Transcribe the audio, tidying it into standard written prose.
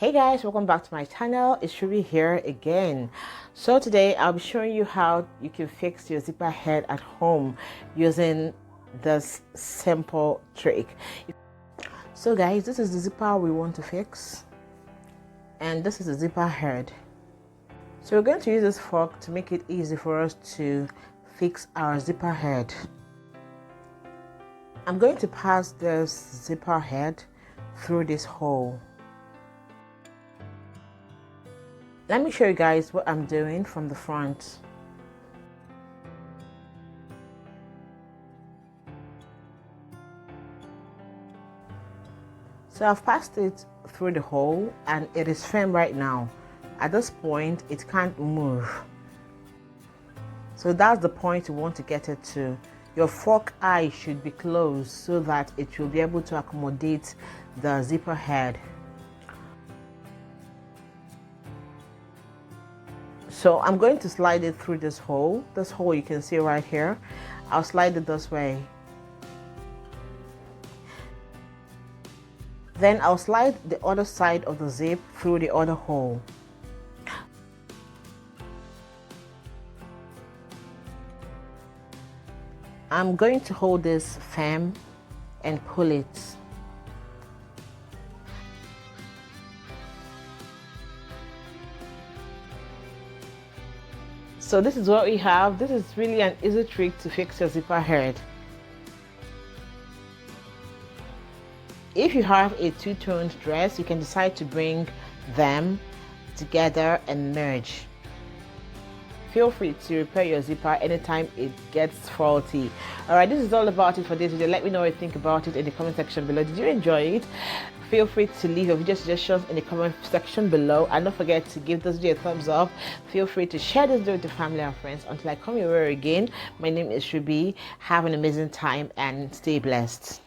Hey guys, welcome back to my channel. It's Ruby here again. So today I'll be showing you how you can fix your zipper head at home using this simple trick. So guys, this is the zipper we want to fix, and this is the zipper head. So we're going to use this fork to make it easy for us to fix our zipper head. I'm going to pass this zipper head through this hole. Let me show you guys what I'm doing from the front. So I've passed it through the hole and it is firm right now. At this point, it can't move. So that's the point you want to get it to. Your fork eye should be closed so that it will be able to accommodate the zipper head. So I'm going to slide it through this hole. This hole you can see right here. I'll slide it this way. Then I'll slide the other side of the zip through the other hole. I'm going to hold this firm and pull it. So this is what we have. This is really an easy trick to fix your zipper head. If you have a two-toned dress, you can decide to bring them together and merge. Feel free to repair your zipper anytime it gets faulty. Alright, this is all about it for this video. Let me know what you think about it in the comment section below. Did you enjoy it? Feel free to leave your video suggestions in the comment section below, and don't forget to give this video a thumbs up. Feel free to share this video with your family and friends. Until I come your way again, my name is Ruby. Have an amazing time and stay blessed.